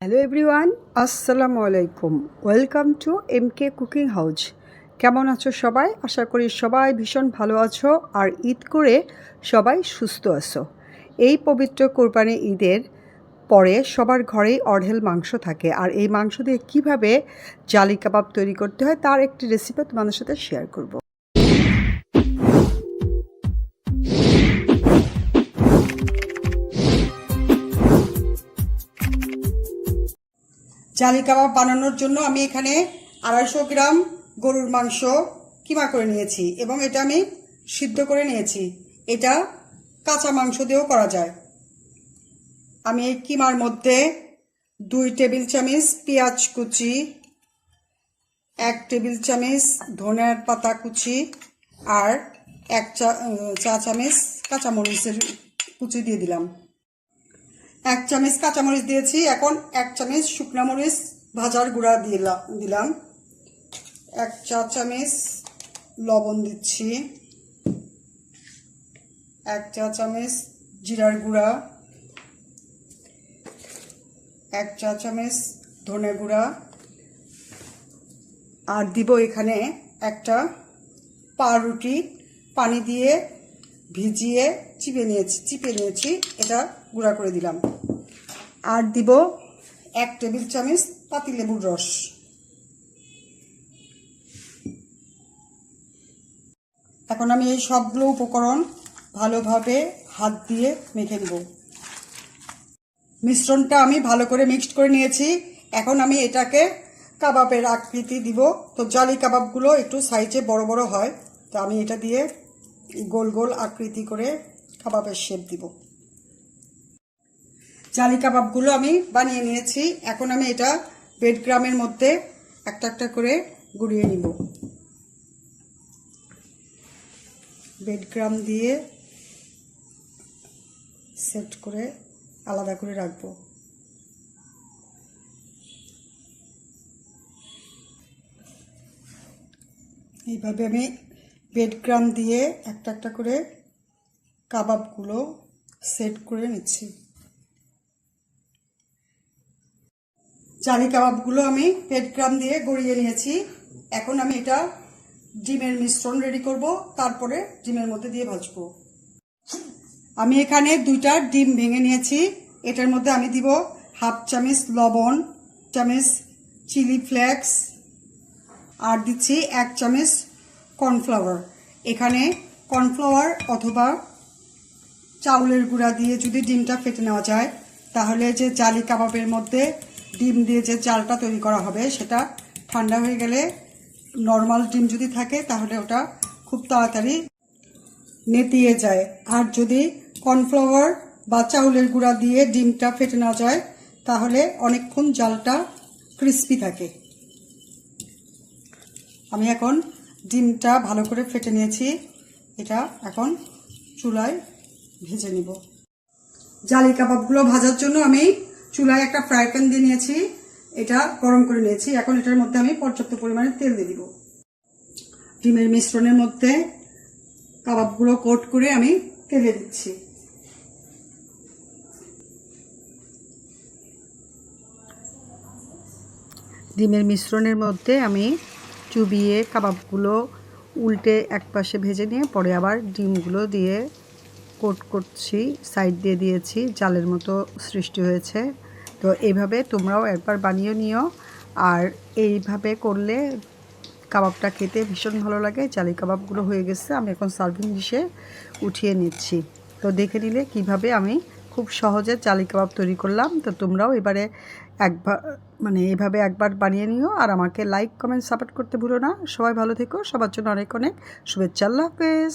Hello everyone, আসসালামু আলাইকুম। Welcome to MK cooking house. কেমন আছো সবাই? আশা করি সবাই ভীষণ ভালো আছো আর ঈদ করে সবাই সুস্থ আছো। এই পবিত্র কোরবানি ঈদের পরে সবার ঘরেই অঢেল মাংস থাকে, আর এই মাংস দিয়ে কীভাবে জালি কাবাব তৈরি করতে হয় তার একটি রেসিপি তোমাদের সাথে শেয়ার করব। জালি কাবাব বানানোর জন্য আমি এখানে 250 গ্রাম গরুর মাংস কিমা করে নিয়েছি এবং এটা আমি সিদ্ধ করে নিয়েছি। এটা কাঁচা মাংস দিয়েও করা যায়। আমি এই কিমার মধ্যে 2 টেবিল চামচ পেঁয়াজ কুচি, 1 টেবিল চামচ ধনিয়ার পাতা কুচি আর 1 চা চামচ কাঁচামরিচের কুচি দিয়ে দিলাম। 1 চামচ কাঁচামরিচ দিয়েছি। এখন 1 চামচ শুকনা মরিচ ভাজার গুঁড়া দিলাম। 1 চা চামচ লবণ দিচ্ছি, 1 চা চামচ জিরার গুঁড়া, 1 চা চামচ ধনে গুঁড়া আর দিব এখানে একটা পাউরুটি পানি দিয়ে ভিজিয়ে চিপে নিয়েছি, এটা গুঁড়া করে দিলাম। আর দিব 1 টেবিল চামচ পাতিলেবুর রস। এখন আমি এই সবগুলো উপকরণ ভালোভাবে হাত দিয়ে মেখে নেব। মিশ্রণটা আমি ভালো করে মিক্সড করে নিয়েছি। এখন আমি এটাকে কাবাবের আকৃতি দিব। তো জালি কাবাবগুলো একটু সাইজে বড় বড় হয়, তো আমি এটা দিয়ে গোল গোল আকৃতি করে কাবাবের শেপ দিব। জালি কাবাবগুলো আমি বানিয়ে নিয়েছি। এখন আমি এটা ব্রেডক্রামের মধ্যে একটা একটা করে গুঁড়িয়ে নিব। ব্রেডক্রাম দিয়ে সেট করে আলাদা করে রাখবো। এইভাবে আমি ব্রেডক্রাম দিয়ে একটা একটা করে কাবাবগুলো সেট করে নিচ্ছি। জালি কাবাবগুলো আমি ব্রেডক্রাম দিয়ে গড়িয়ে নিয়েছি। এখন আমি এটা ডিমের মিশ্রণ রেডি করব, তারপরে ডিমের মধ্যে দিয়ে ভাজবো। আমি এখানে 2টা ডিম ভেঙে নিয়েছি। এটার মধ্যে আমি দিব 1/2 চামচ লবণ, চামচ চিলি ফ্লেক্স আর দিচ্ছি 1 চামচ কর্নফ্লাওয়ার। এখানে কর্নফ্লাওয়ার অথবা চাউলের গুঁড়া দিয়ে যদি ডিমটা ফেটে নেওয়া যায়, তাহলে যে জালি কাবাবের মধ্যে ডিম দিয়ে যে জালটা তৈরি করা হবে সেটা ঠান্ডা হয়ে গেলে নর্মাল ডিম যদি থাকে তাহলে ওটা খুব তাড়াতাড়ি নেতিয়ে যায়। আর যদি কর্নফ্লাওয়ার বা চাউলের গুঁড়া দিয়ে ডিমটা ফেটে নেওয়া যায় তাহলে অনেকক্ষণ জালটা ক্রিস্পি থাকে। আমি এখন ডিমটা ভালো করে ফেটে নিয়েছি। এটা এখন চুলায় ভেজে নিব। জালি কাবাবগুলো ভাজার জন্য আমি চুলায় একটা ফ্রাই প্যান দিয়ে নিয়েছি, এটা গরম করে নিয়েছি। এখন এটার মধ্যে আমি পর্যাপ্ত পরিমাণে তেল দিয়ে দিব। ডিমের মিশ্রণের মধ্যে কাবাবগুলো কোট করে আমি তেলে দিচ্ছি। ডিমের মিশ্রণের মধ্যে আমি চুবিয়ে কাবাবগুলো উল্টে একপাশে ভেজে নিয়ে পরে আবার ডিমগুলো দিয়ে কোট করছি, সাইড দিয়ে দিয়েছি, জালের মতো সৃষ্টি হয়েছে। তো এইভাবে তোমরাও একবার বানিয়ে নিও। আর এইভাবে করলে কাবাবটা খেতে ভীষণ ভালো লাগে। জালি কাবাবগুলো হয়ে গেছে, আমি এখন সার্ভিং ডিশে উঠিয়ে নিচ্ছি। তো দেখে নিলে কিভাবে আমি খুব সহজে জালি কাবাব তৈরি করলাম। তো তোমরাও এবারে এইভাবে একবার বানিয়ে নিও। আর আমাকে লাইক কমেন্ট সাপোর্ট করতে ভুলো না। সবাই ভালো থেকো, সবার জন্য অনেক অনেক শুভেচ্ছা। আল্লাহ হাফেজ।